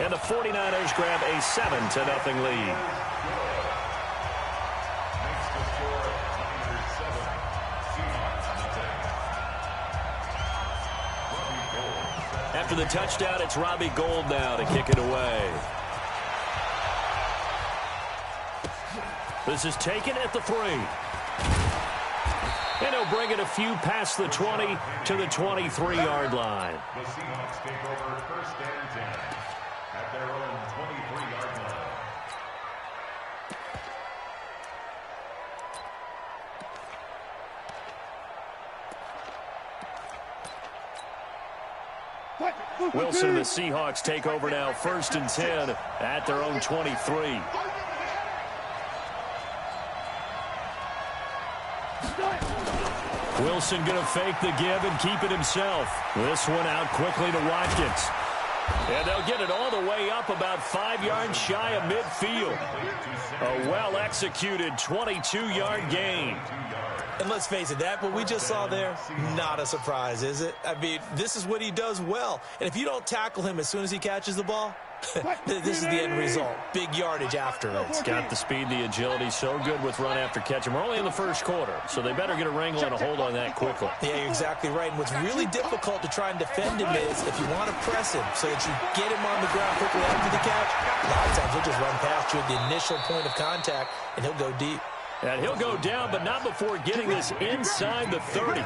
And the 49ers grab a 7-0 lead. After the touchdown, it's Robbie Gould now to kick it away. This is taken at the 3. And he'll bring it a few past the 20 to the 23-yard line. The Seahawks take over 1st and 10 at their own 23-yard line. Wilson and the Seahawks take over now 1st and 10 at their own 23. Wilson going to fake the give and keep it himself. This one out quickly to Watkins. And they'll get it all the way up about 5 yards shy of midfield. A well-executed 22-yard gain. And let's face it, that what we just saw there, not a surprise, is it? I mean, this is what he does well. And if you don't tackle him as soon as he catches the ball, this is the end result. Big yardage after it. It's got the speed, the agility, so good with run after catch. And we're only in the first quarter, so they better get a wrangle and a hold on that quickly. Yeah, you're exactly right. And what's really difficult to try and defend him is if you want to press him so that you get him on the ground quickly after the catch, a lot of times he'll just run past you at the initial point of contact, and he'll go deep. And he'll go down, but not before getting this inside the 30.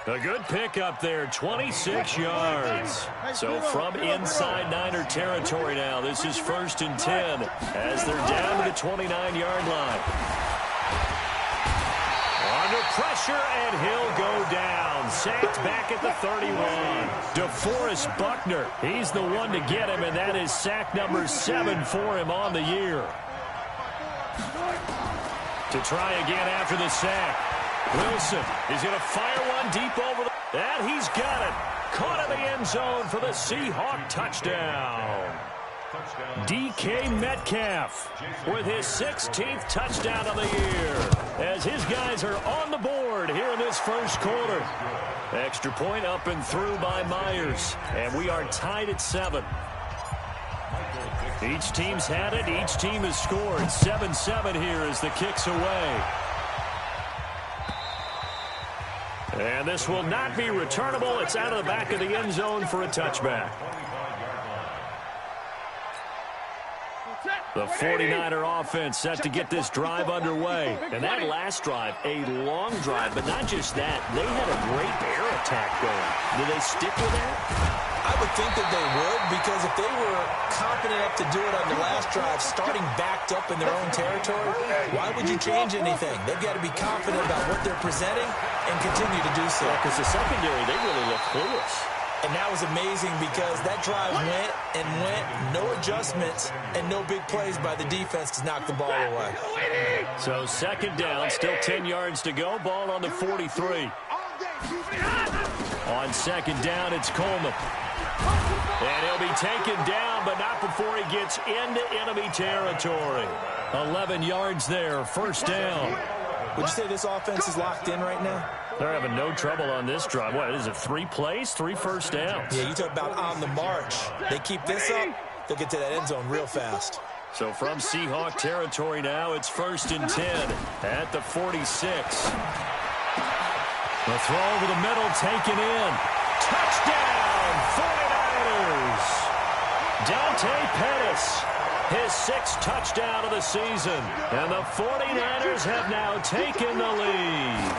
A good pick up there, 26 yards. So from inside Niner territory now, this is 1st and 10 as they're down to the 29-yard line. Under pressure, and he'll go down. Sacked back at the 31. DeForest Buckner, he's the one to get him, and that is sack number 7 for him on the year. To try again after the sack. Wilson is going to fire one deep over the... And he's got it. Caught in the end zone for the Seahawk touchdown. DK Metcalf with his 16th touchdown of the year as his guys are on the board here in this first quarter. Extra point up and through by Myers. And we are tied at 7. Each team's had it. Each team has scored. 7-7 here as the kick's away. And this will not be returnable. It's out of the back of the end zone for a touchback. The 49er offense set to get this drive underway. And that last drive, a long drive, but not just that. They had a great air attack going. Do they stick with that? I would think that they would, because if they were confident enough to do it on the last drive, starting backed up in their own territory, why would you change anything? They've got to be confident about what they're presenting and continue to do so. Because the secondary, they really look clueless. And that was amazing because that drive went and went, no adjustments, and no big plays by the defense to knock the ball away. So 2nd down, still 10 yards to go. Ball on the 43. On 2nd down, it's Coleman. And he'll be taken down, but not before he gets into enemy territory. 11 yards there, 1st down. Would you say this offense is locked in right now? They're having no trouble on this drive. What is it, 3 plays, 3 first downs? Yeah, you talk about on the march. They keep this up, they'll get to that end zone real fast. So from Seahawk territory now, it's 1st and 10 at the 46. The throw over the middle, taken in. Touchdown, 49ers! Dante Pettis, his 6th touchdown of the season. And the 49ers have now taken the lead.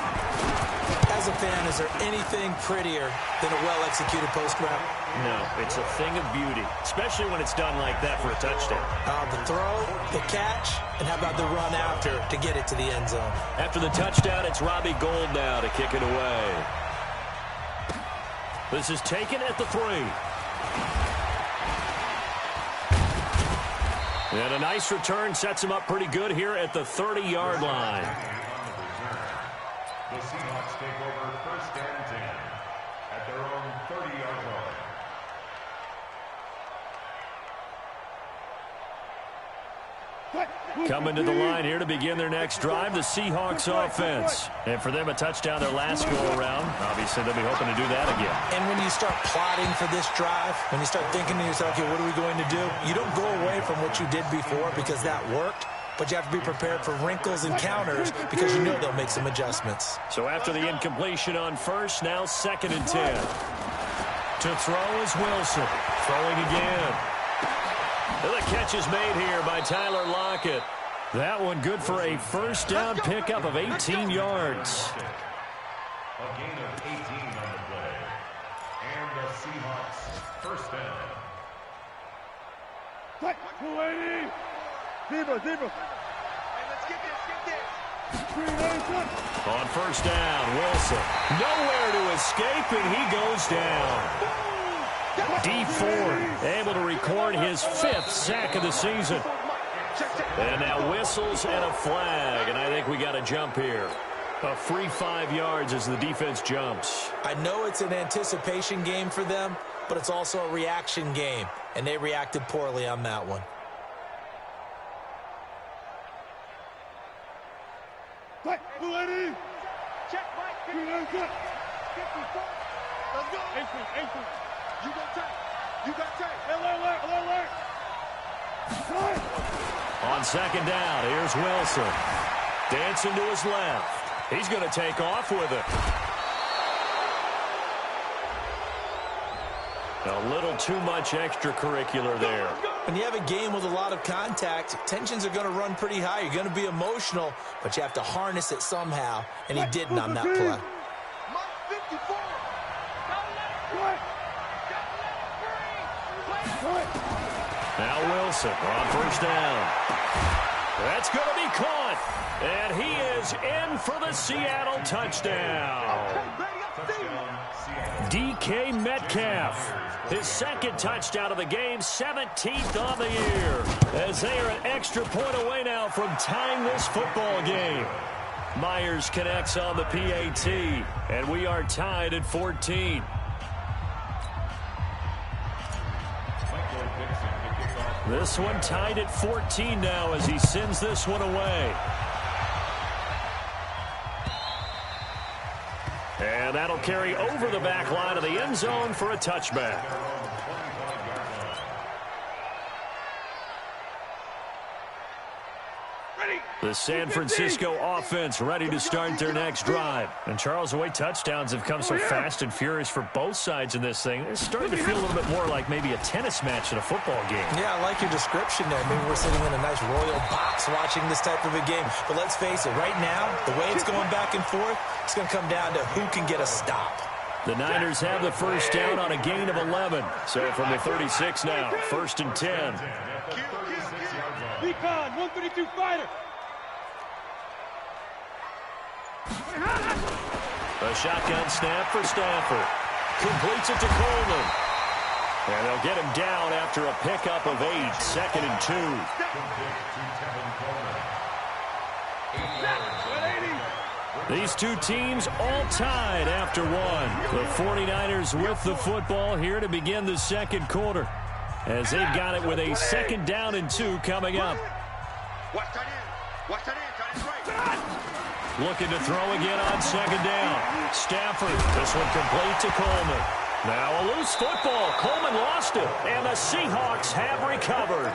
As a fan, is there anything prettier than a well-executed post route? No, it's a thing of beauty, especially when it's done like that for a touchdown. The throw, the catch, and how about the run after to get it to the end zone? After the touchdown, it's Robbie Gould now to kick it away. This is taken at the 3. And a nice return sets him up pretty good here at the 30-yard line. The Seahawks take over 1st and 10 at their own 30-yard line. Coming to the line here to begin their next drive, the Seahawks offense. And for them, a touchdown their last go-around. Obviously, they'll be hoping to do that again. And when you start plotting for this drive, when you start thinking to yourself, okay, what are we going to do? You don't go away from what you did before because that worked, but you have to be prepared for wrinkles and counters because you know they'll make some adjustments. So after the incompletion on first, now 2nd and 10. To throw is Wilson. Throwing again. The catch is made here by Tyler Lockett. That one good for a first down pickup of 18 yards. A gain of 18 on the play. And the Seahawks first down. Quick, 280. Zebra. Hey, let's get this. On first down, Wilson. Nowhere to escape, and he goes down. D Ford able to record his 5th sack of the season. And now whistles and a flag, and I think we got a jump here. A free 5 yards as the defense jumps. I know it's an anticipation game for them, but it's also a reaction game, and they reacted poorly on that one. Check, 280. Check, Mike. 54. Let's go. 18. You got tape. Alert. On second down, here's Wilson. Dancing to his left. He's going to take off with it. A little too much extracurricular there. When you have a game with a lot of contact, tensions are going to run pretty high. You're going to be emotional, but you have to harness it somehow, and he didn't on that play. Now Wilson on first down. That's going to be caught. And he is in for the Seattle touchdown. DK Metcalf. His 2nd touchdown of the game, 17th on the year. As they are an extra point away now from tying this football game. Myers connects on the PAT. And we are tied at 14. This one tied at 14 now as he sends this one away. And that'll carry over the back line of the end zone for a touchback. The San Francisco offense ready to start their next drive. And Charles, the way touchdowns have come so fast and furious for both sides in this thing, it's starting to feel a little bit more like maybe a tennis match in a football game. Yeah, I like your description there. Maybe we're sitting in a nice royal box watching this type of a game. But let's face it, right now, the way it's going back and forth, it's going to come down to who can get a stop. The Niners have the first down on a gain of 11. So from the 36 now, 1st and 10. Recon, 132 fighter. A shotgun snap for Stafford. Completes it to Coleman. And they'll get him down after a pickup of 8. 2nd and 2. These two teams all tied after one. The 49ers with the football here to begin the 2nd quarter. As they've got it with a 2nd down and 2 coming up. Watch that in. Right. Looking to throw again on 2nd down. Stafford, this one complete to Coleman. Now a loose football. Coleman lost it, and the Seahawks have recovered.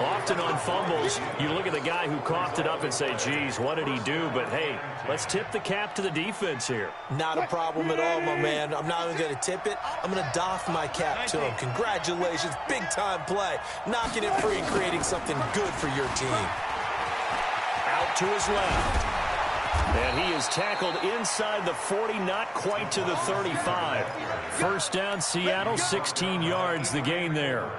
Often on fumbles, you look at the guy who coughed it up and say, geez, what did he do? But, hey, let's tip the cap to the defense here. Not a problem at all, my man. I'm not even going to tip it. I'm going to doff my cap to him. Congratulations. Big-time play. Knocking it free and creating something good for your team. Out to his left. And he is tackled inside the 40, not quite to the 35. First down, Seattle, 16 yards the gain there.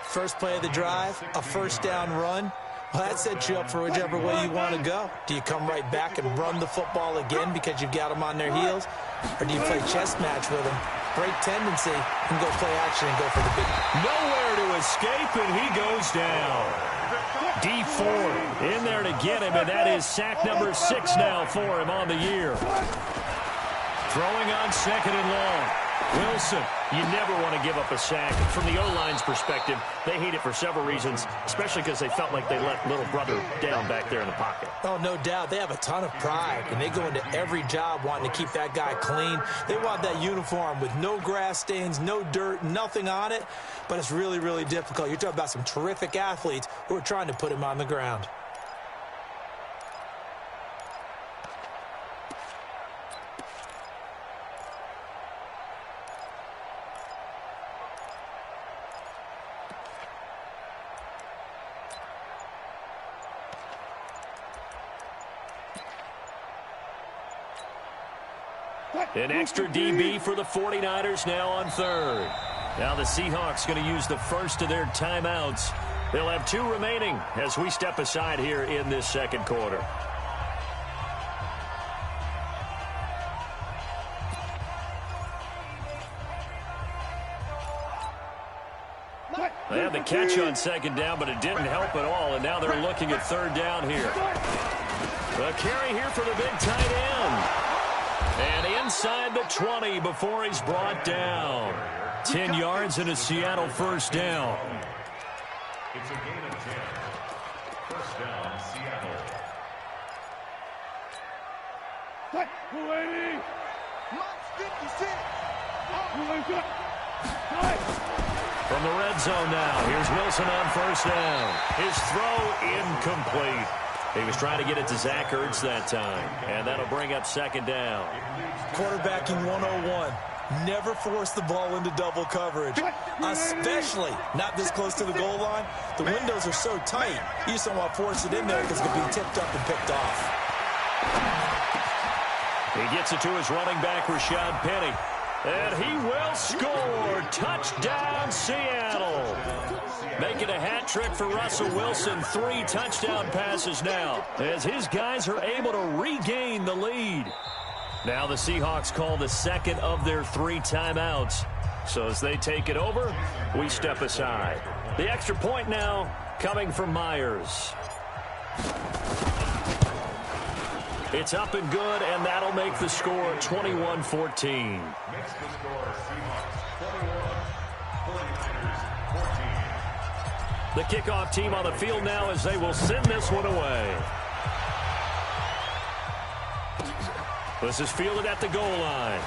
First play of the drive, a first down run. Well, that sets you up for whichever way you want to go. Do you come right back and run the football again because you've got them on their heels? Or do you play chess match with them? Break tendency and go play action and go for the big. Nowhere to escape, and he goes down. D Ford in there to get him, and that is sack number 6 now for him on the year. Throwing on 2nd and long. Wilson, you never want to give up a sack. From the O-line's perspective, they hate it for several reasons, especially because they felt like they let little brother down back there in the pocket. Oh, no doubt. They have a ton of pride, and they go into every job wanting to keep that guy clean. They want that uniform with no grass stains, no dirt, nothing on it, but it's really, really difficult. You're talking about some terrific athletes who are trying to put him on the ground. An extra DB for the 49ers now on third. Now the Seahawks going to use the first of their timeouts. They'll have 2 remaining as we step aside here in this second quarter. They had the catch on second down, but it didn't help at all, and now they're looking at third down here. A carry here for the big tight end. And inside the 20 before he's brought down. 10 yards and a Seattle first down. It's a gain of 10. First down, Seattle. From the red zone now, here's Wilson on first down. His throw incomplete. He was trying to get it to Zach Ertz that time, and that'll bring up second down. Quarterbacking 101. Never force the ball into double coverage, especially not this close to the goal line. The windows are so tight, you just don't want to force it in there because it could be tipped up and picked off. He gets it to his running back, Rashad Penny. And he will score. Touchdown, Seattle. Making a hat trick for Russell Wilson. 3 touchdown passes now as his guys are able to regain the lead. Now the Seahawks call the second of their 3 timeouts. So as they take it over, we step aside. The extra point now coming from Myers. It's up and good, and that'll make the score 21-14. Makes the score Seahawks 21, 49ers 14. The kickoff team on the field now as they will send this one away. This is fielded at the goal line.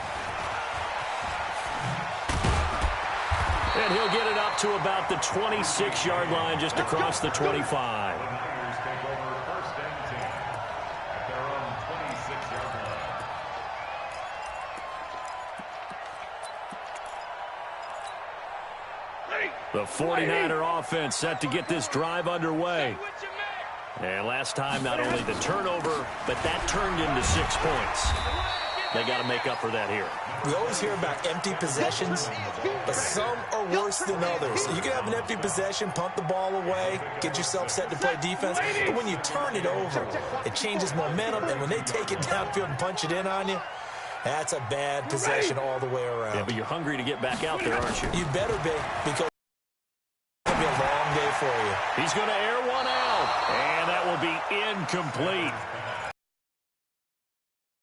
And he'll get it up to about the 26-yard line just across the 25. The 49er offense set to get this drive underway. And last time, not only the turnover, but that turned into 6 points. They got to make up for that here. We always hear about empty possessions, but some are worse than others. You can have an empty possession, punt the ball away, get yourself set to play defense, but when you turn it over, it changes momentum, and when they take it downfield and punch it in on you, that's a bad possession all the way around. Yeah, but you're hungry to get back out there, aren't you? You better be, because it's going to be a long day for you. He's going to air one out, and that will be incomplete.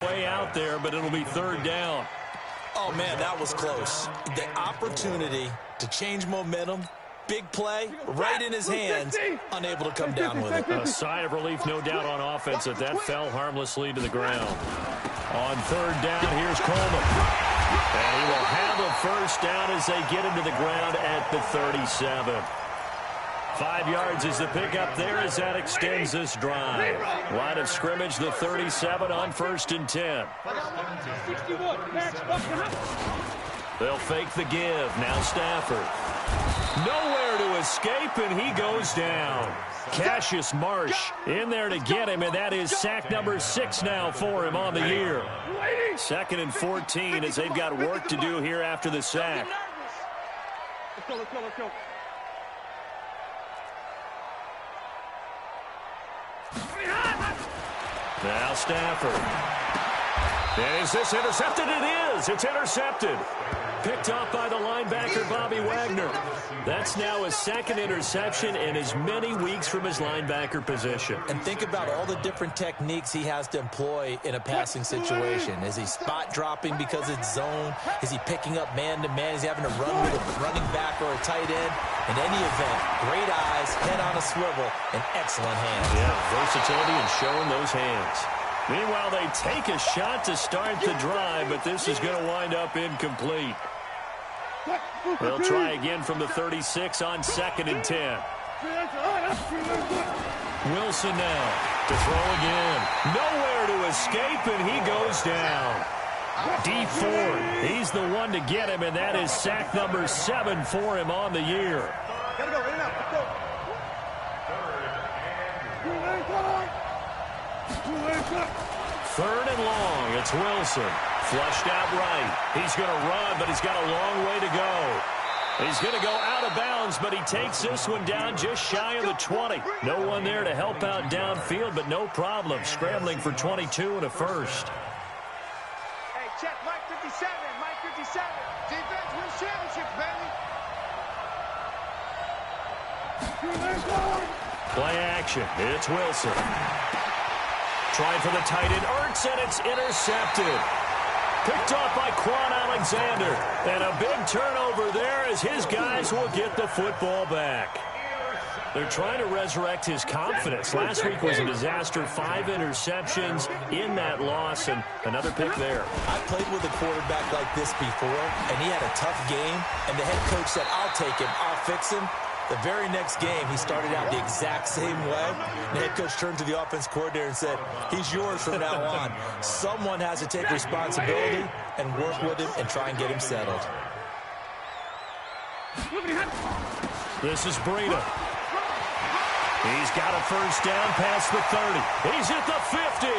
Way out there, but it'll be third down. Oh, man, that was close. The opportunity to change momentum, big play, right in his hands, unable to come down with it. A sigh of relief, no doubt, on offense that fell harmlessly to the ground. On third down, here's Coleman. And he will have a first down as they get him to the ground at the 37. 5 yards is the pickup there as that extends this drive. Line of scrimmage, the 37 on 1st and 10. They'll fake the give. Now Stafford. Nowhere to escape, and he goes down. Cassius Marsh in there to get him, and that is sack number 6 now for him on the year. 2nd and 14 as they've got work to do here after the sack. Let's go. Now Stafford. And is this intercepted? It is. It's intercepted. Picked off by the linebacker, Bobby Wagner. That's now his second interception in as many weeks from his linebacker position. And think about all the different techniques he has to employ in a passing situation. Is he spot dropping because it's zone? Is he picking up man-to-man? Is he having to run with a running back or a tight end? In any event, great eyes, head on a swivel, and excellent hands. Yeah, versatility and showing those hands. Meanwhile, they take a shot to start the drive, but this is going to wind up incomplete. They'll try again from the 36 on 2nd and 10. Wilson now to throw again. Nowhere to escape, and he goes down. D Ford, he's the one to get him, and that is sack number 7 for him on the year. Gotta go, in and out, let's go. Third and long, it's Wilson. Flushed out right. He's going to run, but he's got a long way to go. He's going to go out of bounds, but he takes this one down just shy of the 20. No one there to help out downfield, but no problem. Scrambling for 22 and a first. Hey, check, Mike 57, Mike 57. Defense wins championships, baby. Play action. It's Wilson. Trying for the tight end, Ertz, and it's intercepted. Picked off by Quan Alexander. And a big turnover there as his guys will get the football back. They're trying to resurrect his confidence. Last week was a disaster. 5 interceptions in that loss, and another pick there. I played with a quarterback like this before, and he had a tough game, and the head coach said, I'll take him, I'll fix him. The very next game, he started out the exact same way. The head coach turned to the offense coordinator and said, he's yours from now on. Someone has to take responsibility and work with him and try and get him settled. This is Breida. He's got a first down past the 30. He's at the 50.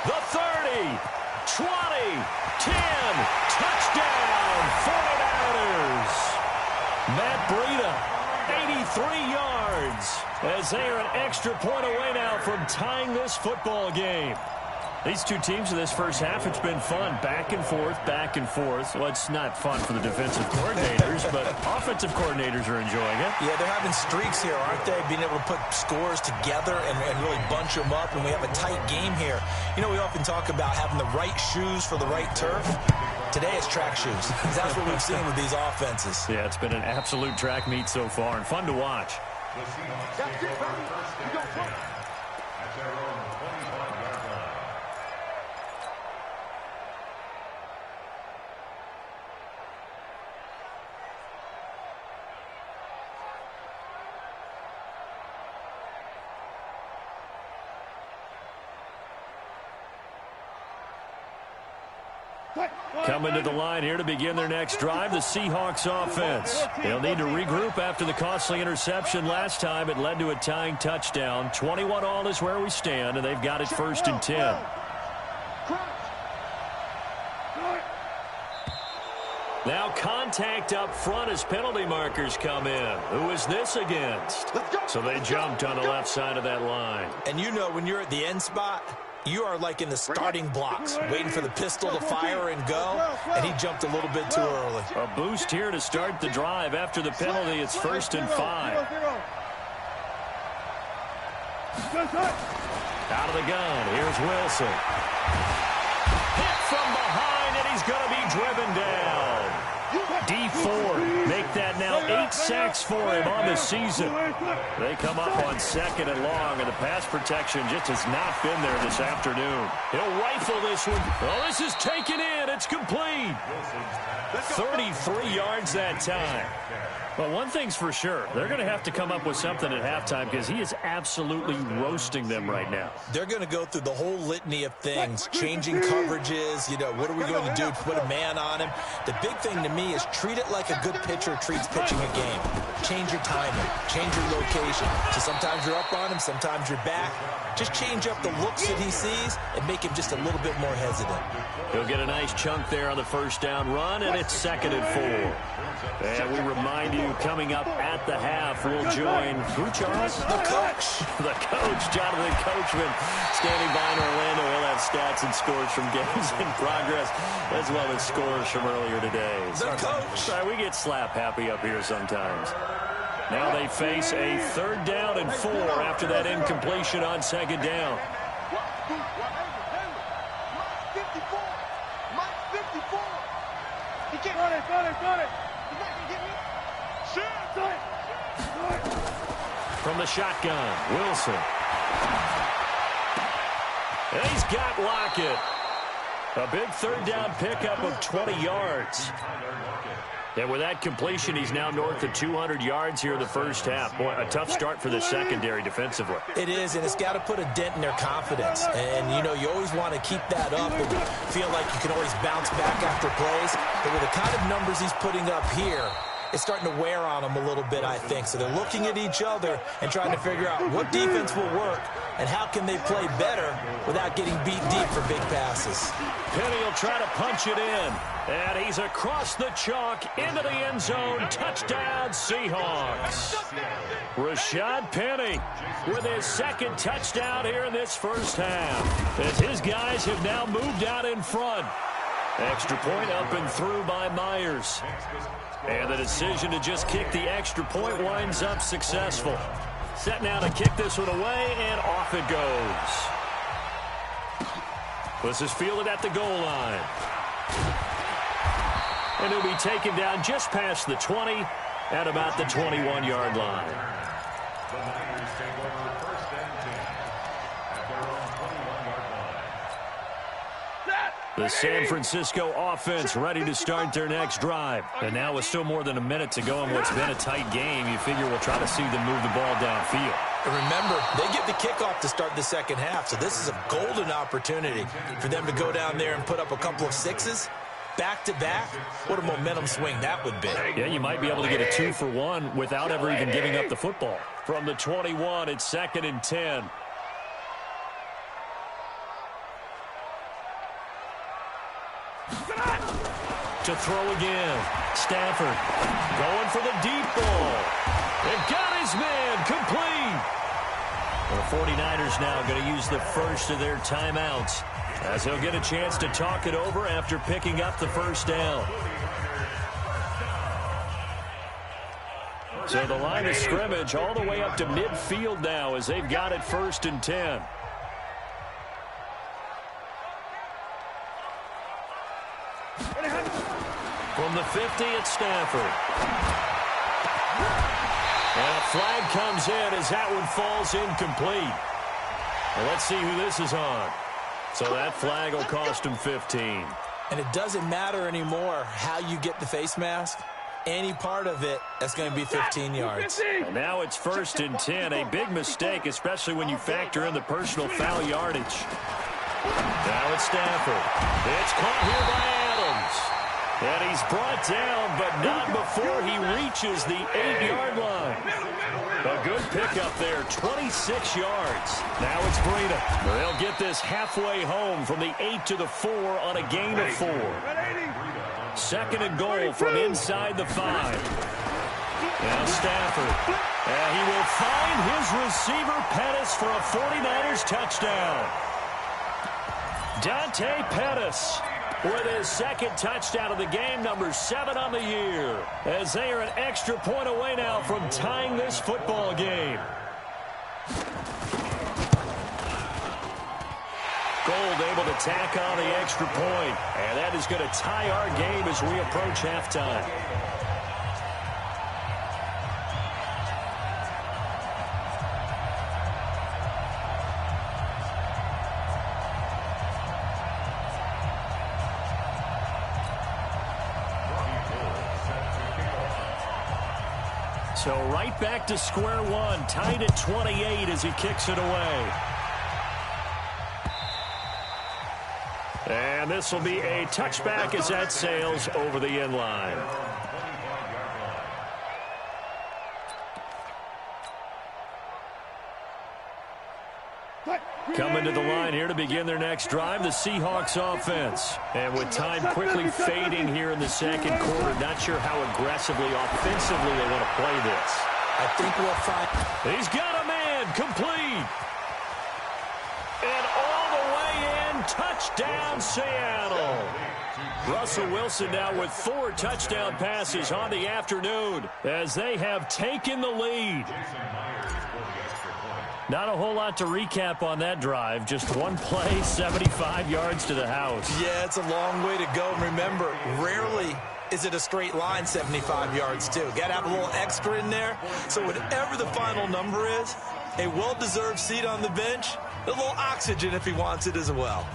The 30. 20. 10. Touchdown. 49ers. Matt Breida, 83 yards, as they are an extra point away now from tying this football game. These two teams in this first half, it's been fun. Back and forth, back and forth. Well, it's not fun for the defensive coordinators, but offensive coordinators are enjoying it. Yeah, they're having streaks here, aren't they? Being able to put scores together and really bunch them up, and we have a tight game here. You know, we often talk about having the right shoes for the right turf. Today it's track shoes. That's what we've seen with these offenses. Yeah, it's been an absolute track meet so far, and fun to watch. That's it, baby. You go front. At their own 25-yard line. Coming to the line here to begin their next drive, the Seahawks offense. They'll need to regroup after the costly interception last time. It led to a tying touchdown. 21-all is where we stand, and they've got it 1st and 10. Now contact up front as penalty markers come in. Who is this against? So they jumped on the left side of that line. And you know, when you're at the end spot, you are like in the starting blocks, waiting for the pistol to fire and go, and he jumped a little bit too early. A boost here to start the drive. After the penalty, it's 1st and 5. Out of the gun, here's Wilson. Hit from behind, and he's going to be driven down. D Ford make that now 8 sacks for him on the season. They come up on 2nd and long, and the pass protection just has not been there this afternoon. He'll rifle this one. Oh, this is taken in. It's complete. 33 yards that time. Well, one thing's for sure. They're going to have to come up with something at halftime because he is absolutely roasting them right now. They're going to go through the whole litany of things, changing coverages, you know, what are we going to do to put a man on him? The big thing to me is treat it like a good pitcher treats pitching a game. Change your timing. Change your location. So sometimes you're up on him, sometimes you're back. Just change up the looks that he sees and make him just a little bit more hesitant. He'll get a nice chunk there on the first down run, and it's 2nd and 4. And we remind you, coming up at the half, we'll join who, Charles? The coach. The coach, Jonathan Coachman, standing by in Orlando. He'll have stats and scores from games in progress, as well as scores from earlier today. The coach. Sorry, we get slap happy up here sometimes. Now they face a 3rd down and 4 after that incompletion on 2nd down. He can't run it. He's not gonna get me. From the shotgun, Wilson. And he's got Lockett. A big 3rd down pickup of 20 yards. And with that completion, he's now north of 200 yards here in the first half. Boy, a tough start for the secondary defensively. It is, and it's got to put a dent in their confidence. And, you know, you always want to keep that up and feel like you can always bounce back after plays. But with the kind of numbers he's putting up here, it's starting to wear on them a little bit, I think. So they're looking at each other and trying to figure out what defense will work and how can they play better without getting beat deep for big passes. Penny will try to punch it in. And he's across the chalk into the end zone. Touchdown, Seahawks. Rashad Penny with his 2nd touchdown here in this first half, as his guys have now moved out in front. Extra point up and through by Myers. And the decision to just kick the extra point winds up successful. Set now to kick this one away, and off it goes. This is fielded at the goal line. And he'll be taken down just past the 20 at about the 21-yard line. The Niners take over 1st and 10 at their own 21-yard line. The San Francisco offense ready to start their next drive. And now with still more than a minute to go in what's been a tight game, you figure we'll try to see them move the ball downfield. And remember, they get the kickoff to start the second half, so this is a golden opportunity for them to go down there and put up a couple of sixes. Back-to-back, what a momentum swing that would be. Yeah, you might be able to get a 2-for-1 without ever even giving up the football. From the 21, it's 2nd and 10. To throw again. Stafford going for the deep ball. And got his man complete. The 49ers now going to use the first of their timeouts, as he'll get a chance to talk it over after picking up the first down. So the line of scrimmage all the way up to midfield now, as they've got it 1st and 10. From the 50, it's Stafford. And a flag comes in as that one falls incomplete. Well, let's see who this is on. So that flag will cost him 15. And it doesn't matter anymore how you get the face mask. Any part of it, that's going to be 15 yards. And now it's 1st and 10. A big mistake, especially when you factor in the personal foul yardage. Now it's Stafford. It's caught here by Adams. And he's brought down, but not before he reaches the 8-yard line. A good pickup there, 26 yards. Now it's Breida. They'll get this halfway home from the 8 to the 4 on a gain of 4. 2nd and goal from inside the 5. Now Stafford. And he will find his receiver, Pettis, for a 49ers touchdown. Dante Pettis with his 2nd touchdown of the game, number 7 on the year, as they are an extra point away now from tying this football game. Gold able to tack on the extra point, and that is going to tie our game as we approach halftime. So right back to square one, tied at 28 as he kicks it away. And this will be a touchback as that sails over the end line. Coming to the line here to begin their next drive, the Seahawks offense. And with time quickly fading here in the second quarter, not sure how aggressively, offensively they want to play this. I think we'll find... He's got a man, complete. And all the way in, touchdown Seattle. Russell Wilson now with 4 touchdown passes on the afternoon as they have taken the lead. Not a whole lot to recap on that drive. Just one play, 75 yards to the house. Yeah, it's a long way to go. And remember, rarely is it a straight line 75 yards, too. Got to have a little extra in there. So whatever the final number is, a well-deserved seat on the bench, a little oxygen if he wants it as well.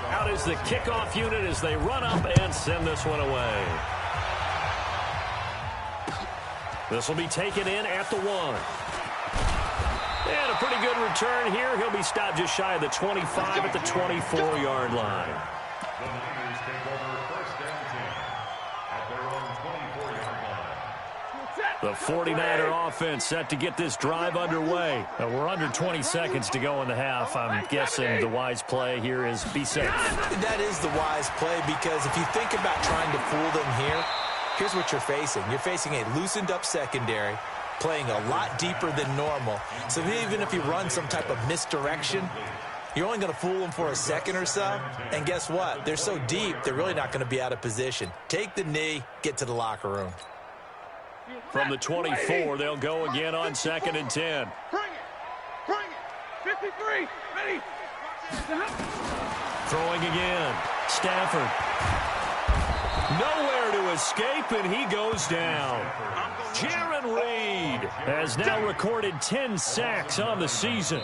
Out is the kickoff unit as they run up and send this one away. This will be taken in at the 1. And a pretty good return here. He'll be stopped just shy of the 25 at the 24-yard line. The Niners take over first and 10 at their own 24-yard line. The 49er offense set to get this drive underway. We're under 20 seconds to go in the half. I'm guessing the wise play here is be safe. That is the wise play because if you think about trying to fool them here, here's what you're facing. You're facing a loosened-up secondary, playing a lot deeper than normal. So even if you run some type of misdirection, you're only going to fool them for a second or so. And guess what? They're so deep, they're really not going to be out of position. Take the knee, get to the locker room. From the 24, they'll go again on 2nd and 10. Bring it. Bring it. 53. Ready. Throwing again. Stafford. Nowhere to escape, and he goes down. Jaron Reed has now recorded 10 sacks on the season.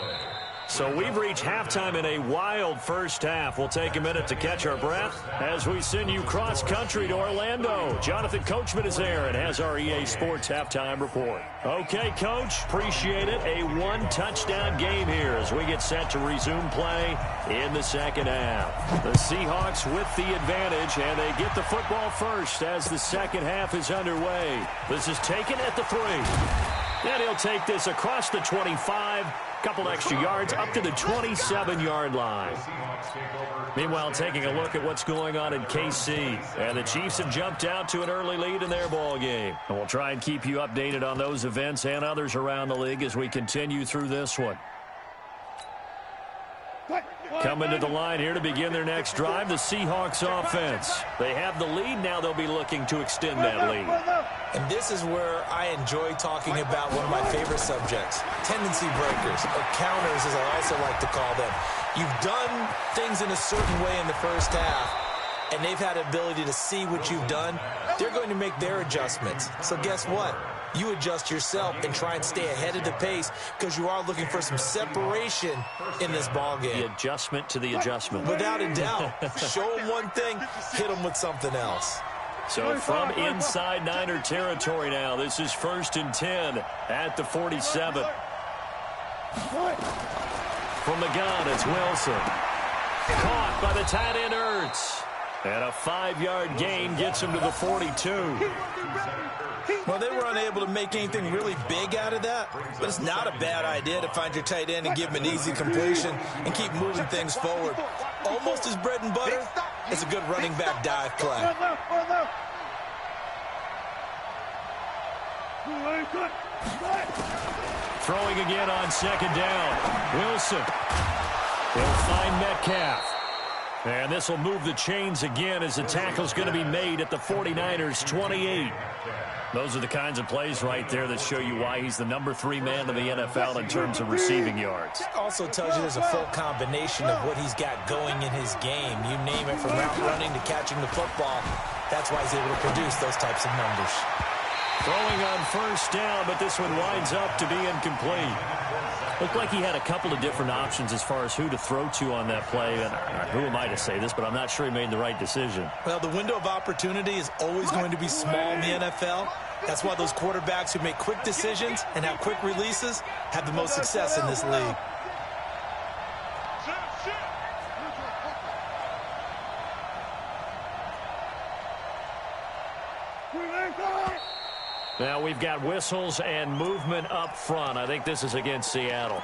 So we've reached halftime in a wild first half. We'll take a minute to catch our breath as we send you cross-country to Orlando. Jonathan Coachman is there and has our EA Sports halftime report. Okay, Coach, appreciate it. A one-touchdown game here as we get set to resume play in the second half. The Seahawks with the advantage, and they get the football first as the second half is underway. This is taken at the 3. And he'll take this across the 25. Couple extra yards up to the 27-yard line. Meanwhile, taking a look at what's going on in KC. And the Chiefs have jumped out to an early lead in their ball game. And we'll try and keep you updated on those events and others around the league as we continue through this one. Coming to the line here to begin their next drive, the Seahawks offense. They have the lead. Now they'll be looking to extend that lead. And this is where I enjoy talking about one of my favorite subjects, tendency breakers, or counters as I also like to call them. You've done things in a certain way in the first half, and they've had the ability to see what you've done. They're going to make their adjustments. So guess what? You adjust yourself and try and stay ahead of the pace because you are looking for some separation in this ball game. The adjustment to the adjustment. Without a doubt. Show them one thing, hit them with something else. So from inside Niner territory now, this is 1st and 10 at the 47. From the gun, it's Wilson. Caught by the tight end, Ertz. And a 5-yard gain gets him to the 42. Well, they were unable to make anything really big out of that, but it's not a bad idea to find your tight end and give him an easy completion and keep moving things forward. Almost his bread and butter. It's a good running back dive play. Throwing again on 2nd down. Wilson. He'll find Metcalf. And this will move the chains again as the tackle's going to be made at the 49ers' 28. Those are the kinds of plays right there that show you why he's the number 3 man in the NFL in terms of receiving yards. It also tells you there's a full combination of what he's got going in his game. You name it, from route running to catching the football. That's why he's able to produce those types of numbers. Throwing on 1st down, but this one winds up to be incomplete. Looked like he had a couple of different options as far as who to throw to on that play. And who am I to say this, but I'm not sure he made the right decision. Well, the window of opportunity is always going to be small in the NFL. That's why those quarterbacks who make quick decisions and have quick releases have the most success in this league. Now we've got whistles and movement up front. I think this is against Seattle.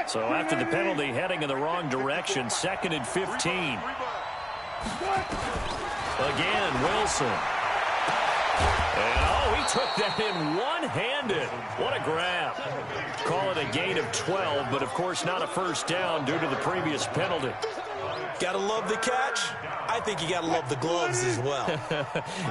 So after the penalty, heading in the wrong direction, 2nd and 15. Again, Wilson. And, oh, he took that in one-handed. What a grab. Call it a gain of 12, but, of course, not a first down due to the previous penalty. Got to love the catch. I think you got to love the gloves as well.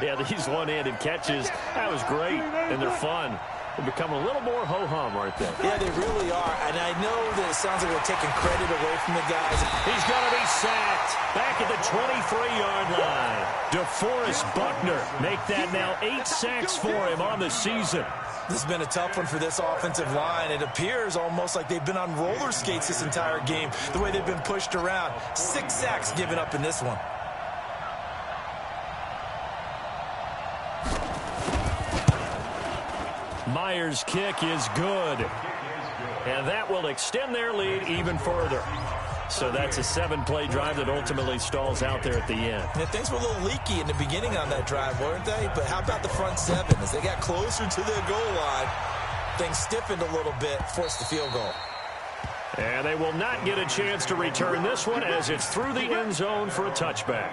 Yeah, these one-handed catches, that was great, and they're fun. They're becoming a little more ho-hum, aren't they? Yeah, they really are. And I know that it sounds like we're taking credit away from the guys. He's going to be sacked back at the 23-yard line. DeForest Buckner make that now 8 sacks for him on the season. This has been a tough one for this offensive line. It appears almost like they've been on roller skates this entire game, the way they've been pushed around. 6 sacks given up in this one. Myers' kick is good. And that will extend their lead even further. So that's a 7-play drive that ultimately stalls out there at the end. And things were a little leaky in the beginning on that drive, weren't they? But how about the front 7? As they got closer to their goal line, things stiffened a little bit, forced the field goal. And they will not get a chance to return this one as it's through the end zone for a touchback.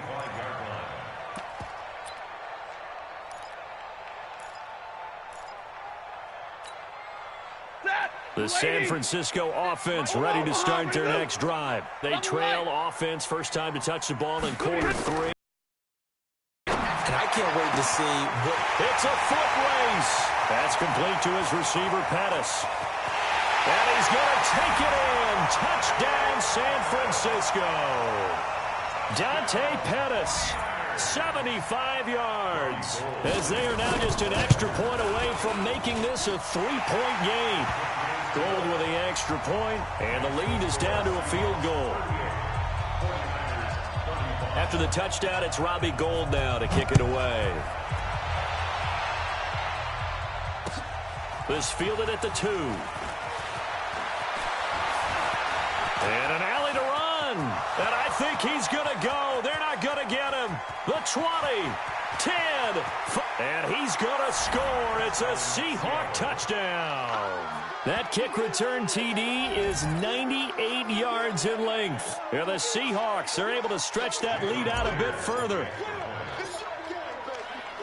The San Francisco offense ready to start their next drive. They trail offense, first time to touch the ball in quarter 3. And I can't wait to see what... It's a foot race. That's complete to his receiver, Pettis. And he's going to take it in. Touchdown, San Francisco. Dante Pettis, 75 yards. As they are now just an extra point away from making this a 3-point game. Gold with the extra point, and the lead is down to a field goal. After the touchdown, it's Robbie Gould now to kick it away. This fielded at the 2. And an alley to run. And I think he's going to go. They're not going to get him. The 20, 10, and he's going to score. It's a Seahawk touchdown. That kick return TD is 98 yards in length. And the Seahawks are able to stretch that lead out a bit further.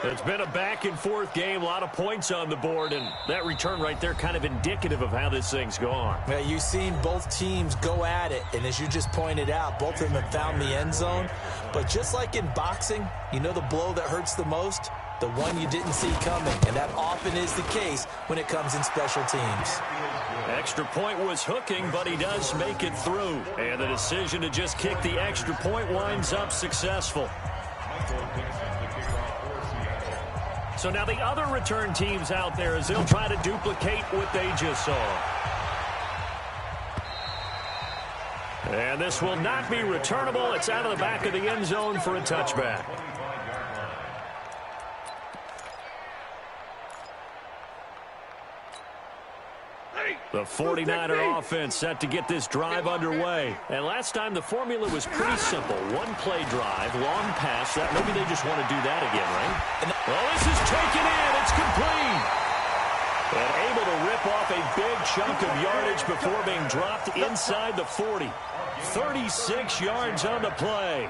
It's been a back-and-forth game, a lot of points on the board, and that return right there kind of indicative of how this thing's gone. Yeah, you've seen both teams go at it, and as you just pointed out, both of them have found the end zone. But just like in boxing, you know the blow that hurts the most? The one you didn't see coming, and that often is the case when it comes in special teams. Extra point was hooking, but he does make it through. And the decision to just kick the extra point winds up successful. So now the other return teams out there as they'll try to duplicate what they just saw. And this will not be returnable. It's out of the back of the end zone for a touchback. The 49er offense set to get this drive underway. And last time the formula was pretty simple. One-play drive, long pass. That maybe they just want to do that again, right? Well, this is taken in. It's complete. And able to rip off a big chunk of yardage before being dropped inside the 40. 36 yards on the play.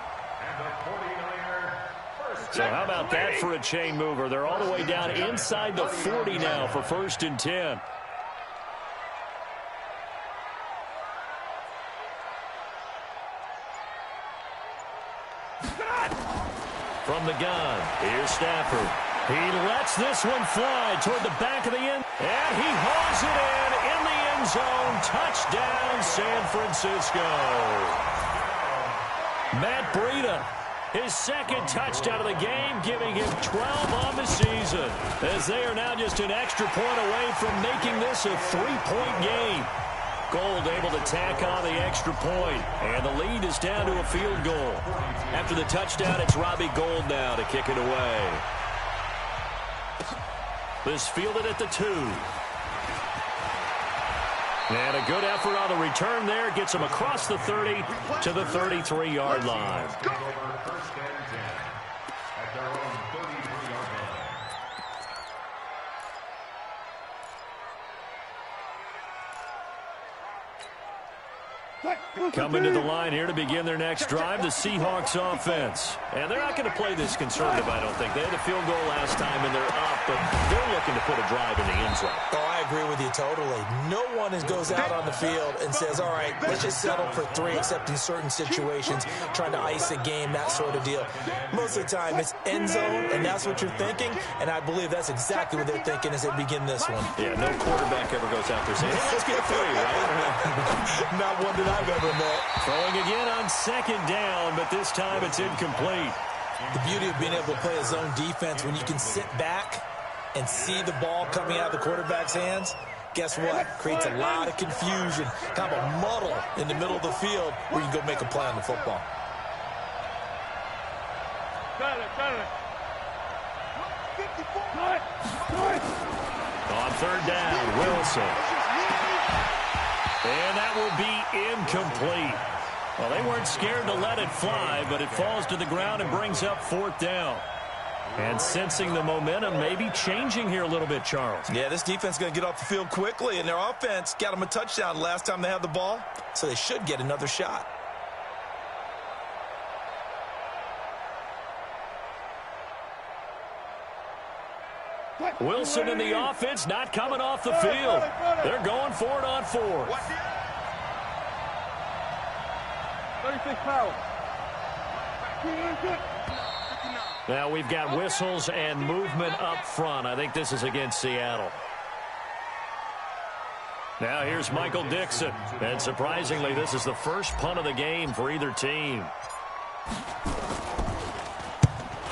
So how about that for a chain mover? They're all the way down inside the 40 now for 1st and 10. From the gun, here's Stafford. He lets this one fly toward the back of the end, and he hauls it in the end zone. Touchdown, San Francisco. Matt Breida, his 2nd touchdown of the game, giving him 12 on the season, as they are now just an extra point away from making this a 3-point game. Gould able to tack on the extra point, and the lead is down to a field goal. After the touchdown, it's Robbie Gould now to kick it away. This fielded at the 2. And a good effort on the return there. Gets him across the 30 to the 33-yard line. First and 10 at their own 33-yard line. Coming to the line here to begin their next drive, the Seahawks offense. And they're not going to play this conservative, I don't think. They had a field goal last time, and they're up, but they're looking to put a drive in the end zone. Oh, I agree with you totally. No one goes out on the field and says, all right, let's just settle for 3, except in certain situations, trying to ice a game, that sort of deal. Most of the time, it's end zone, and that's what you're thinking, and I believe that's exactly what they're thinking as they begin this one. Yeah, no quarterback ever goes out there saying, hey, let's get 3, right? Not one that I've ever met. Throwing again on second down, but this time it's incomplete. The beauty of being able to play a zone defense when you can sit back and see the ball coming out of the quarterback's hands, guess what? Creates a lot of confusion, kind of a muddle in the middle of the field where you can go make a play on the football. On third down, Wilson. And that will be incomplete. Well, they weren't scared to let it fly, but it falls to the ground and brings up fourth down. And sensing the momentum maybe changing here a little bit, Charles. Yeah, this defense is going to get off the field quickly, and their offense got them a touchdown last time they had the ball, so they should get another shot. Wilson in the offense not coming off the field. They're going for it on 4th. 36 power. Now we've got whistles and movement up front. I think this is against Seattle. Now here's Michael Dixon. And surprisingly, this is the first punt of the game for either team.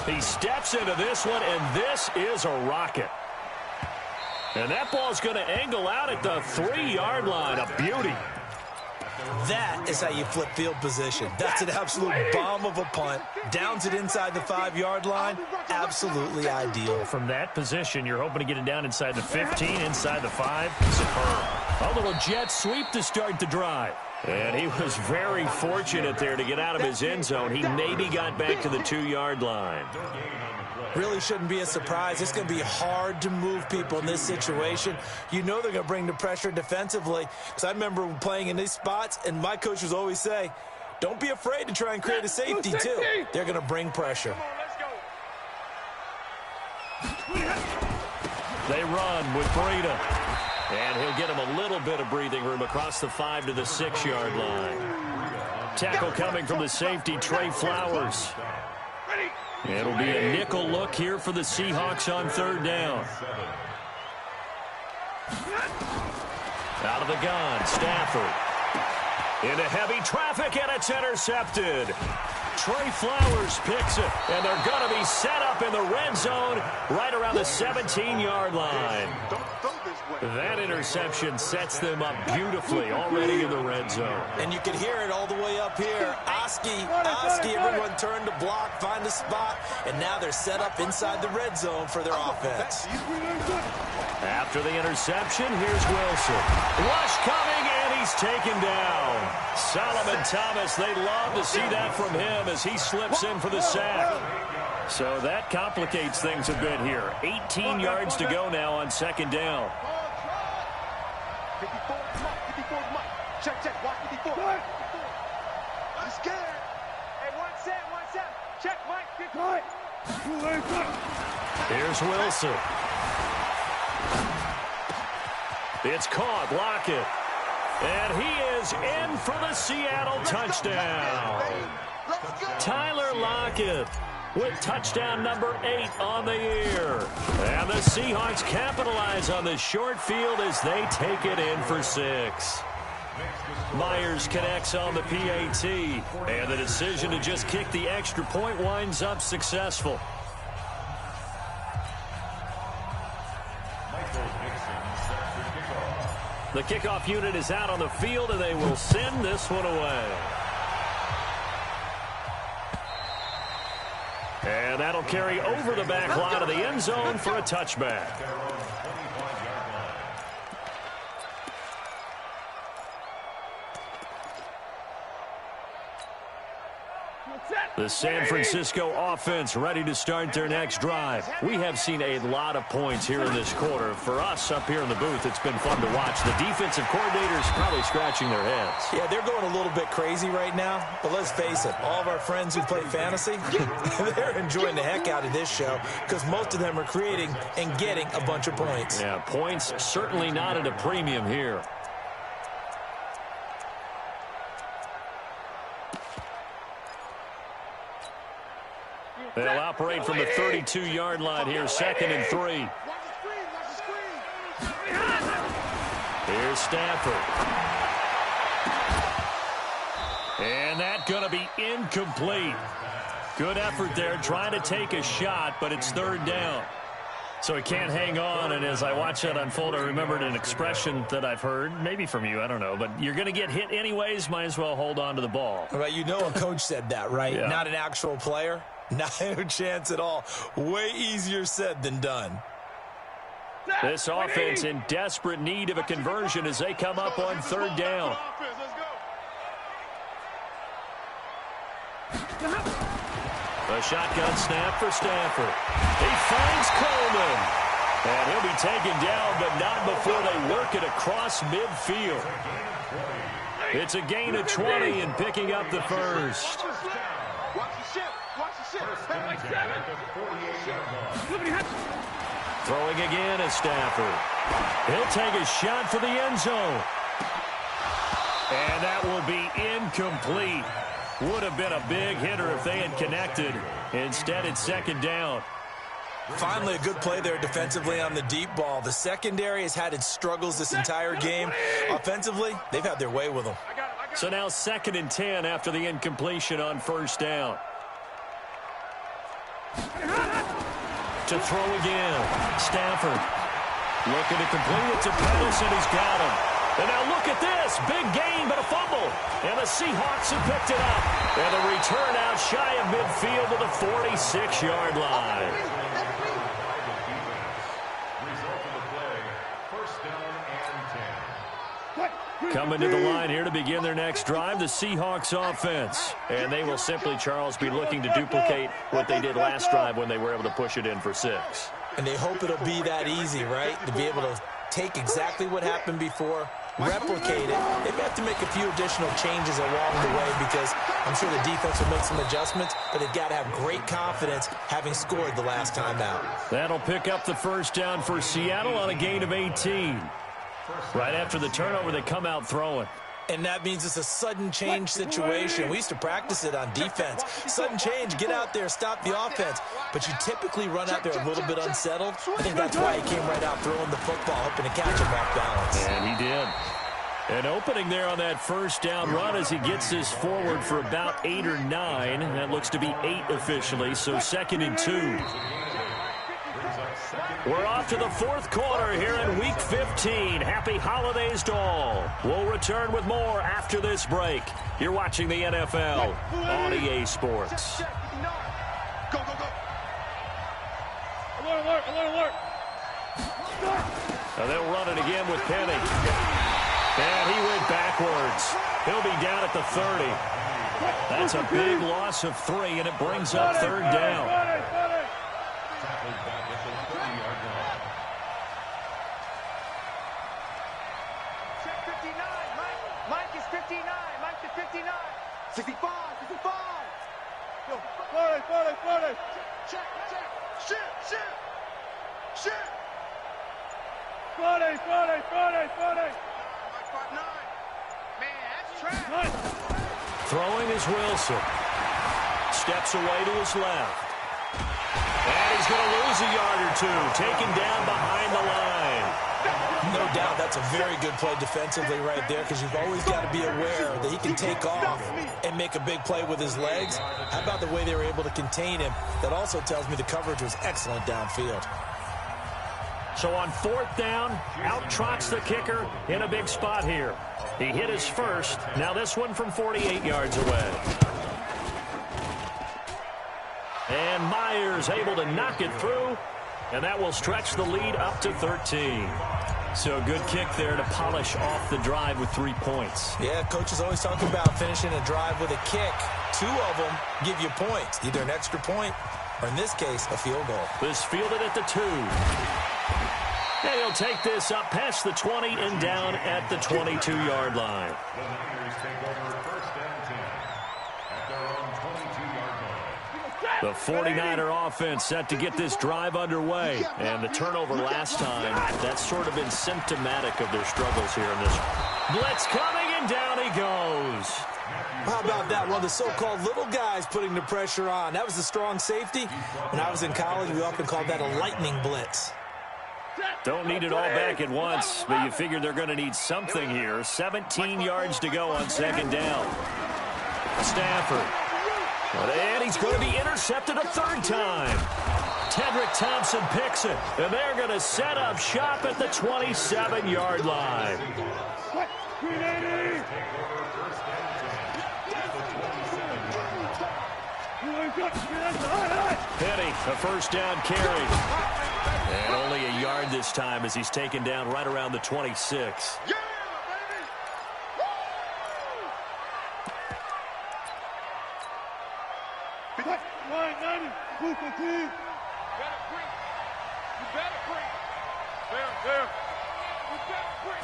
He steps into this one, and this is a rocket. And that ball's going to angle out at the 3-yard line. A beauty. That is how you flip field position. That's an absolute bomb of a punt. Downs it inside the 5-yard line. Absolutely ideal. From that position, you're hoping to get it down inside the 15, inside the 5. Superb. A little jet sweep to start the drive. And he was very fortunate there to get out of his end zone. He maybe got back to the 2-yard line. Really shouldn't be a surprise. It's going to be hard to move people in this situation. You know they're going to bring the pressure defensively. Because I remember playing in these spots, and my coach would always say, don't be afraid to try and create a safety, too. They're going to bring pressure. They run with Breida. And he'll get him a little bit of breathing room across the 5 to the 6-yard line. Tackle coming from the safety, Trey Flowers. It'll be a nickel look here for the Seahawks on third down. Out of the gun, Stafford. Into heavy traffic, and it's intercepted. Trey Flowers picks it, and they're going to be set up in the red zone right around the 17-yard line. That interception sets them up beautifully already in the red zone. And you can hear it all the way up here. Oski, everyone turned to block, find a spot, and now they're set up inside the red zone for their offense. After the interception, here's Wilson. Rush coming, and he's taken down. Solomon Thomas, they love to see that from him as he slips in for the sack. So that complicates things a bit here. 18 yards to go now on second down. 54, check, watch 54. I'm scared. Hey, one set. Check, Mike, 50. Here's Wilson. It's caught, Lockett. And he is in for the Seattle touchdown. Tyler Lockett with touchdown number 8 on the year. And the Seahawks capitalize on the short field as they take it in for 6. Myers connects on the PAT, and the decision to just kick the extra point winds up successful. The kickoff unit is out on the field, and they will send this one away. And that'll carry over the back line of the end zone for a touchback. The San Francisco offense ready to start their next drive. We have seen a lot of points here in this quarter. For us up here in the booth, it's been fun to watch. The defensive coordinators probably scratching their heads. Yeah, they're going a little bit crazy right now. But let's face it, all of our friends who play fantasy, they're enjoying the heck out of this show because most of them are creating and getting a bunch of points. Yeah, points certainly not at a premium here. They'll operate from the 32-yard line here, 2nd and 3. Here's Stafford. And that's going to be incomplete. Good effort there, trying to take a shot, but it's 3rd down. So he can't hang on, and as I watch that unfold, I remembered an expression that I've heard, maybe from you, I don't know, but you're going to get hit anyways, might as well hold on to the ball. Well, you know a coach said that, right? Yeah. Not an actual player. Not a chance at all. Way easier said than done. This offense in desperate need of a conversion as they come up on 3rd down. A shotgun snap for Stafford. He finds Coleman. And he'll be taken down, but not before they work it across midfield. It's a gain of 20 and picking up the first. Throwing again is Stafford. He'll take a shot for the end zone. And that will be incomplete. Would have been a big hitter if they had connected. Instead, it's 2nd down. Finally, a good play there defensively on the deep ball. The secondary has had its struggles this entire game. Offensively, they've had their way with them. So now 2nd and 10 after the incompletion on 1st down. To throw again. Stafford looking to complete it to Pettis, and he's got him. And now look at this. Big gain, but a fumble. And the Seahawks have picked it up. And the return out shy of midfield to the 46-yard line. Result of the play, 1st down and 10. Coming to the line here to begin their next drive, the Seahawks offense. And they will simply, Charles, be looking to duplicate what they did last drive when they were able to push it in for 6. And they hope it'll be that easy, right? To be able to take exactly what happened before, replicate it. They may have to make a few additional changes along the way because I'm sure the defense will make some adjustments, but they've got to have great confidence having scored the last time out. That'll pick up the 1st down for Seattle on a gain of 18. Right after the turnover, they come out throwing. And that means it's a sudden change situation. We used to practice it on defense. Sudden change, get out there, stop the offense. But you typically run out there a little bit unsettled. I think that's why he came right out throwing the football, hoping to catch him off balance. And he did. An opening there on that 1st down run as he gets this forward for about 8 or 9. That looks to be 8 officially, so 2nd and 2. We're off to the 4th quarter here in Week 15. Happy holidays to all. We'll return with more after this break. You're watching the NFL on EA Sports. Go, go, go. Alert, alert, alert, alert. Now they'll run it again with Penny. And he went backwards. He'll be down at the 30. That's a big loss of 3, and it brings up 3rd down. Mike is 59. Mike is 59. 65. 65. Yo, 40, 40, 40. Check, check. Shoot, shoot. Shoot. 40, 40, 40, 40. Mike 59. Man, that's trash. Throwing is Wilson. Steps away to his left. And he's going to lose a yard or 2. Taken down behind the line. No doubt that's a very good play defensively right there because you've always got to be aware that he can take off and make a big play with his legs. How about the way they were able to contain him? That also tells me the coverage was excellent downfield. So on 4th down, out trots the kicker in a big spot here. He hit his first. Now this one from 48 yards away. And Myers able to knock it through. And that will stretch the lead up to 13. So a good kick there to polish off the drive with 3 points. Yeah, coach is always talking about finishing a drive with a kick. 2 of them give you points, either an extra point or, in this case, a field goal. This fielded at the 2. And he'll take this up past the 20 and down at the 22-yard line. The Niners take over first and 10 at their own 22-yard line. The 49er offense set to get this drive underway. And the turnover last time, that's sort of been symptomatic of their struggles here in this. Blitz coming, and down he goes. How about that? One of the so-called little guys putting the pressure on. That was a strong safety. When I was in college, we often called that a lightning blitz. Don't need it all back at once, but you figure they're going to need something here. 17 yards to go on second down. Stafford. And he's going to be intercepted a 3rd time. Tedrick Thompson picks it, and they're going to set up shop at the 27-yard line. Penny, a first down carry. And only a yard this time as he's taken down right around the 26. Yeah, baby! Line 90, move the team. You better bring. There. You better bring.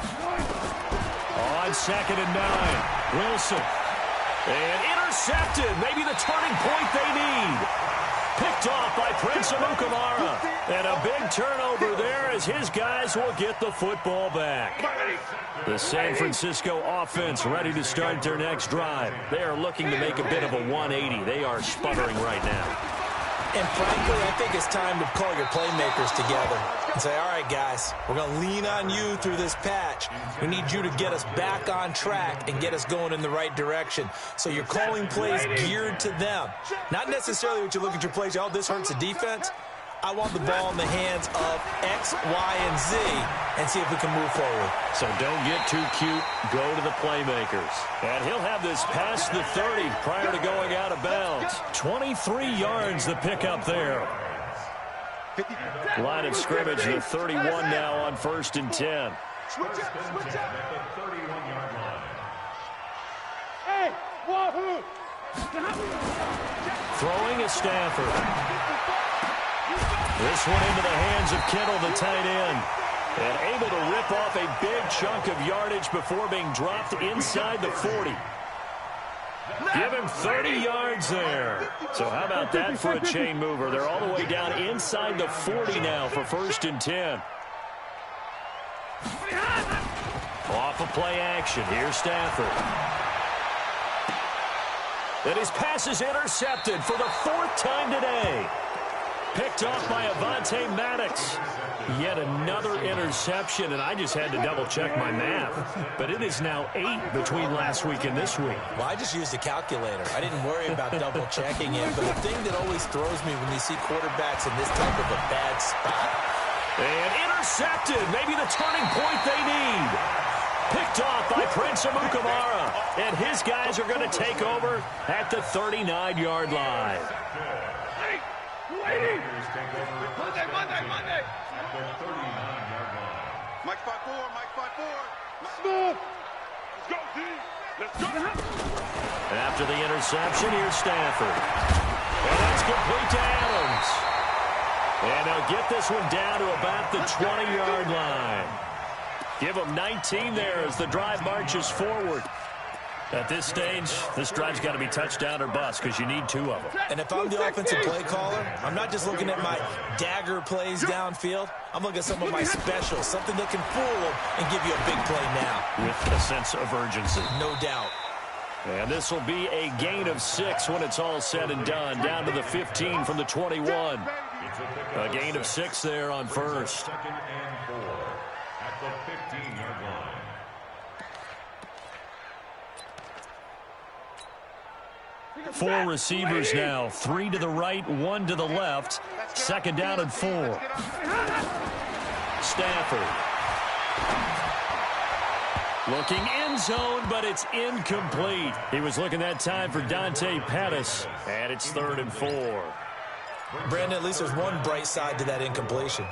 On 2nd and 9, Wilson. And intercepted, maybe the turning point they need. Picked off by Prince Amukamara. And a big turnover there as his guys will get the football back. The San Francisco offense ready to start their next drive. They are looking to make a bit of a 180. They are sputtering right now. And frankly, I think it's time to call your playmakers together and say, all right, guys, we're going to lean on you through this patch. We need you to get us back on track and get us going in the right direction. So you're calling plays geared to them. Not necessarily what you look at your plays, oh, this hurts the defense. I want the ball in the hands of X, Y, and Z and see if we can move forward. So don't get too cute. Go to the playmakers. And he'll have this past the 30 prior to going out of bounds. 23 yards the pickup there. Line of scrimmage, the 31 now on 1st and 10. First and 10 at the 31-yard line. Hey, wahoo! Throwing is Stafford. This one into the hands of Kittle, the tight end. And able to rip off a big chunk of yardage before being dropped inside the 40. Give him 30 yards there. So how about that for a chain mover? They're all the way down inside the 40 now for 1st and 10. Off of play action. Here's Stafford. And his pass is intercepted for the 4th time today. Picked off by Avonte Maddox. Yet another interception, and I just had to double-check my math. But it is now 8 between last week and this week. Well, I just used a calculator. I didn't worry about double-checking it. But the thing that always throws me when you see quarterbacks in this type of a bad spot. And intercepted. Maybe the turning point they need. Picked off by Prince Amukamara. And his guys are going to take over at the 39-yard line. Monday. At the 39-yard line. Mike 5-4, Mike 5-4. Smooth. Let's go, D. Let's go. After the interception, here's Stafford. And that's complete to Adams. And they'll get this one down to about the 20-yard line. Give them 19 there as the drive marches forward. At this stage, this drive's got to be touchdown or bust because you need 2 of them. And if I'm the offensive play caller, I'm not just looking at my dagger plays downfield. I'm looking at some of my specials, something that can fool them and give you a big play now. With a sense of urgency. No doubt. And this will be a gain of 6 when it's all said and done. Down to the 15 from the 21. A gain of 6 there on 1st. 2nd and 4 at the 15-yard line. 4 receivers now. 3 to the right, 1 to the left. 2nd down and 4. Stafford. Looking end zone, but it's incomplete. He was looking that time for Dante Pettis. And it's 3rd and 4. Brandon, at least there's one bright side to that incompletion.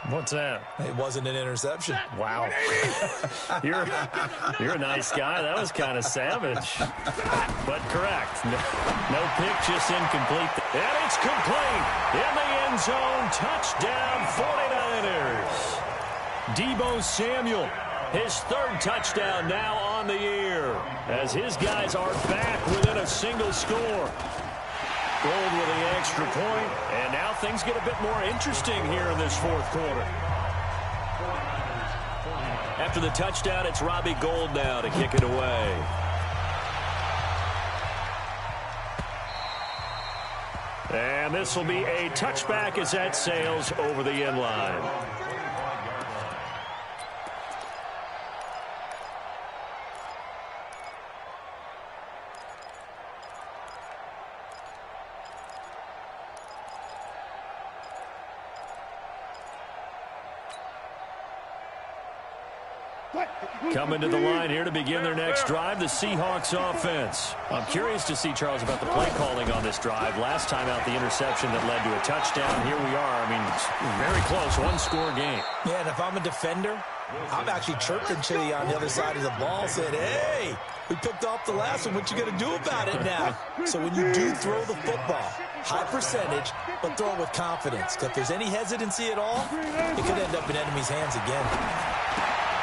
What's that? It wasn't an interception. Wow. You're a nice guy. That was kind of savage. But correct. No pick, just incomplete. And it's complete. In the end zone. Touchdown, 49ers. Deebo Samuel, his third touchdown now on the year, as his guys are back within a single score. Gold with the extra point, and now things get a bit more interesting here in this fourth quarter. After the touchdown, it's Robbie Gould now to kick it away. And this will be a touchback as that sails over the end line. Coming to the line here to begin their next drive, the Seahawks offense. I'm curious to see, Charles, about the play calling on this drive. Last time out, the interception that led to a touchdown. Here we are. I mean, it's very close, one-score game. Yeah, and if I'm a defender, I'm actually chirping to you on the other side of the ball, saying, hey, we picked off the last one. What you going to do about it now? So when you do throw the football, high percentage, but throw it with confidence. Because if there's any hesitancy at all, it could end up in enemy's hands again.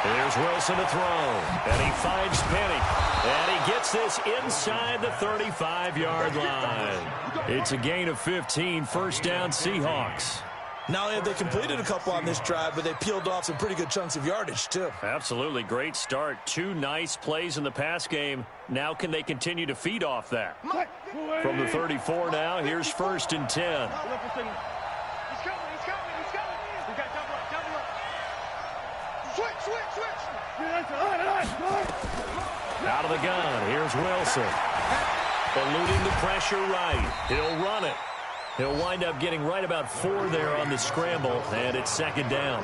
Here's Wilson to throw, and he finds Penny, and he gets this inside the 35-yard line. It's a gain of 15, first down Seahawks. Not only have they completed a couple on this drive, but they peeled off some pretty good chunks of yardage, too. Absolutely, great start. Two nice plays in the pass game. Now can they continue to feed off that? From the 34 now, here's first and 10. Out of the gun, here's Wilson. Eluding the pressure right. He'll run it. He'll wind up getting right about 4 there on the scramble, and it's second down.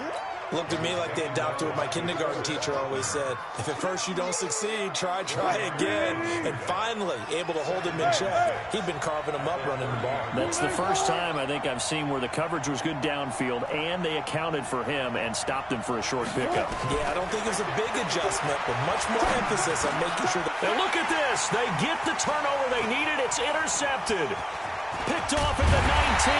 Looked at me like they adopted what my kindergarten teacher always said. If at first you don't succeed, try again. And finally, able to hold him in check. He'd been carving him up running the ball. That's the first time I think I've seen where the coverage was good downfield, and they accounted for him and stopped him for a short pickup. Yeah, I don't think it was a big adjustment, but much more emphasis on making sure that... And look at this. They get the turnover they needed. It's intercepted. Picked off at the 19.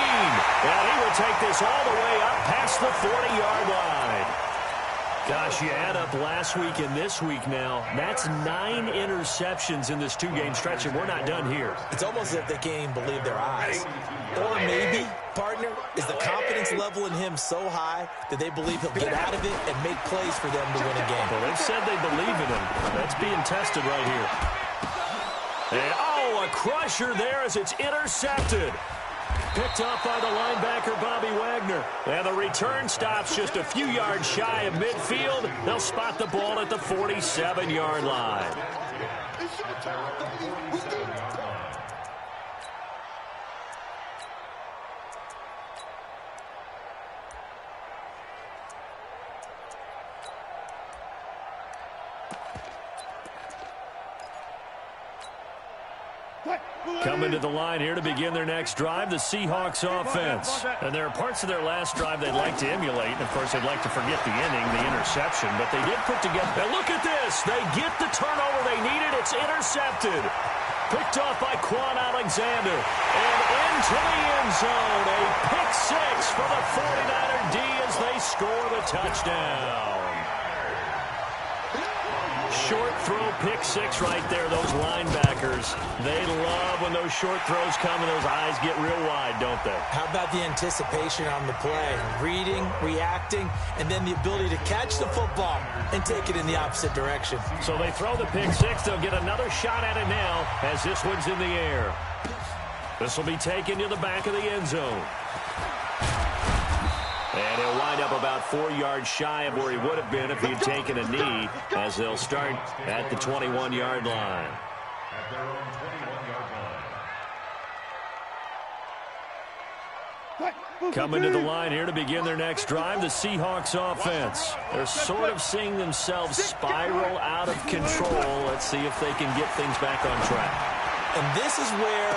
And he will take this all the way up past the 40-yard line. Gosh, you add up last week and this week now. That's 9 interceptions in this two-game stretch, and we're not done here. It's almost as if they can't even believe their eyes. Or maybe, partner, is the confidence level in him so high that they believe he'll get out of it and make plays for them to win a game. Well, they've said they believe in him. That's being tested right here. And, oh, a crusher there as it's intercepted. Picked up by the linebacker, Bobby Wagner. And the return stops just a few yards shy of midfield. They'll spot the ball at the 47-yard line. Coming to the line here to begin their next drive, the Seahawks offense. And there are parts of their last drive they'd like to emulate. And, of course, they'd like to forget the inning, the interception. But they did put together. And look at this. They get the turnover they needed. It's intercepted. Picked off by Quan Alexander. And into the end zone. A pick six for the 49er D as they score the touchdown. Short throw, pick six right there. Those linebackers, they love when those short throws come and those eyes get real wide, don't they? How about the anticipation on the play? Reading, reacting, and then the ability to catch the football and take it in the opposite direction. So they throw the pick six. They'll get another shot at it now as this one's in the air. This will be taken to the back of the end zone. And he'll wind up about 4 yards shy of where he would have been if he had taken a knee, as they'll start at the 21-yard line. At their own 21-yard line. Coming to the line here to begin their next drive, the Seahawks offense. They're sort of seeing themselves spiral out of control. Let's see if they can get things back on track. And this is where...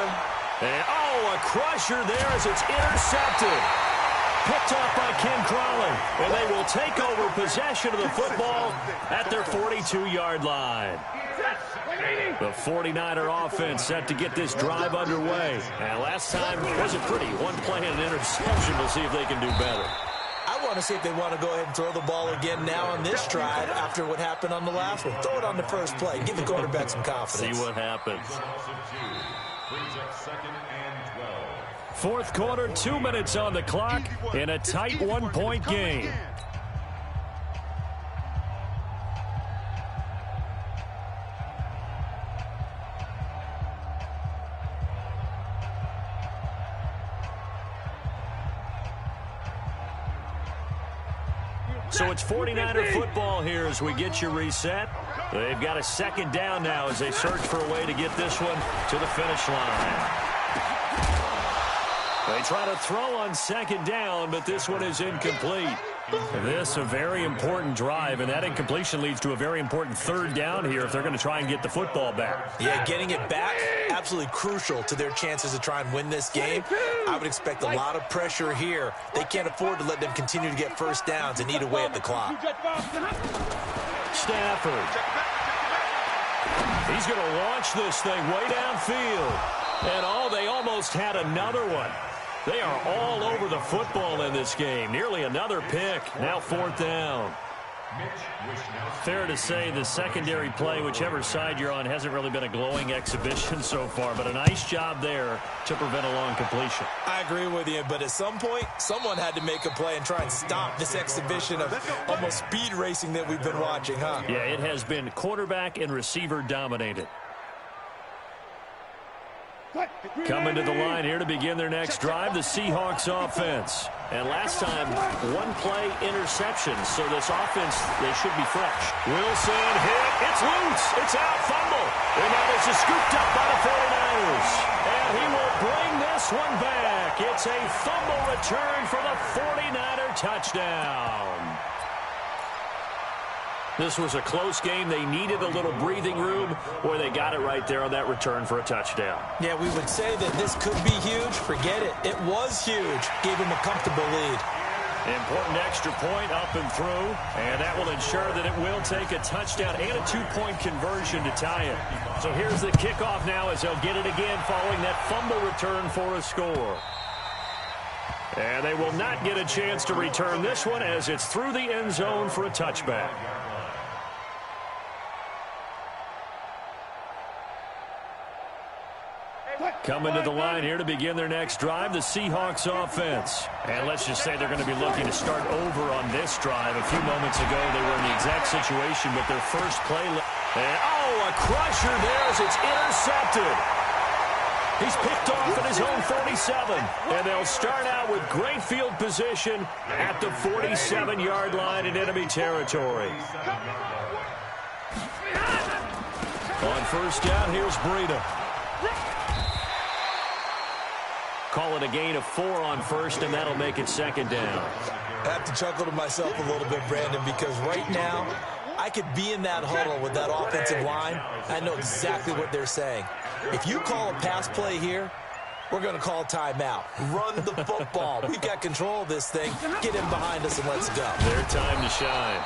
And, oh, a crusher there as it's intercepted. Picked off by Ken Crawley. And they will take over possession of the football at their 42-yard line. The 49er offense set to get this drive underway. And last time wasn't pretty. One play and an interception. We'll see if they can do better. I want to see if they want to go ahead and throw the ball again now on this drive after what happened on the last one. Throw it on the first play. Give the quarterback some confidence. See what happens. Fourth quarter, 2 minutes on the clock in a tight one-point game. So it's 49er football here as we get you reset. They've got a second down now as they search for a way to get this one to the finish line. They try to throw on second down, but this one is incomplete. This a very important drive, and that incompletion leads to a very important third down here if they're going to try and get the football back. Yeah, getting it back, absolutely crucial to their chances to try and win this game. I would expect a lot of pressure here. They can't afford to let them continue to get first downs and eat away at the clock. Stafford. He's going to launch this thing way downfield. And they almost had another one. They are all over the football in this game. Nearly another pick. Now fourth down. Fair to say the secondary play, whichever side you're on, hasn't really been a glowing exhibition so far, but a nice job there to prevent a long completion. I agree with you, but at some point, someone had to make a play and try and stop this exhibition of almost speed racing that we've been watching, huh? Yeah, it has been quarterback and receiver dominated. Coming to the line here to begin their next drive, the Seahawks offense. And last time, one play interception, so this offense, they should be fresh. Wilson hit, it's loose, it's out, fumble. And now this is scooped up by the 49ers. And he will bring this one back. It's a fumble return for the 49er touchdown. This was a close game. They needed a little breathing room, or they got it right there on that return for a touchdown. Yeah, we would say that this could be huge. Forget it. It was huge. Gave him a comfortable lead. Important extra point up and through, and that will ensure that it will take a touchdown and a two-point conversion to tie it. So here's the kickoff now as they'll get it again following that fumble return for a score. And they will not get a chance to return this one as it's through the end zone for a touchback. Coming to the line here to begin their next drive, the Seahawks offense. And let's just say they're going to be looking to start over on this drive. A few moments ago, they were in the exact situation, but their first play. And, a crusher there as it's intercepted. He's picked off at his own 47. And they'll start out with great field position at the 47-yard line in enemy territory. On first down, here's Breida. Call it a gain of 4 on first, and that'll make it second down. I have to chuckle to myself a little bit, Brandon, because right now I could be in that huddle with that offensive line. I know exactly what they're saying. If you call a pass play here, we're going to call timeout. Run the football. We've got control of this thing. Get him behind us and let's go. Their time to shine.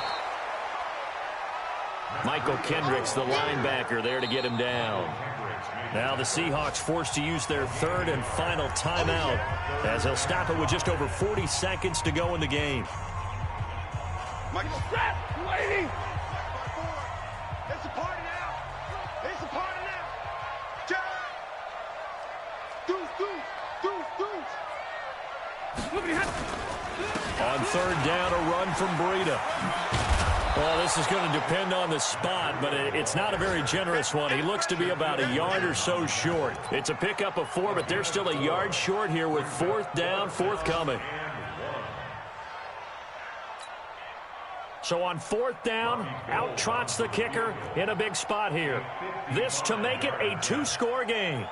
Michael Kendricks, the linebacker, there to get him down. Now the Seahawks forced to use their third and final timeout as they'll stop it with just over 40 seconds to go in the game. Michael, waiting. It's a party now. It's a party now. On third down, a run from Breida. Well, this is going to depend on the spot, but it's not a very generous one. He looks to be about a yard or so short. It's a pickup of 4, but they're still a yard short here with fourth down forthcoming. So on fourth down, out trots the kicker in a big spot here. This to make it a 2-score game.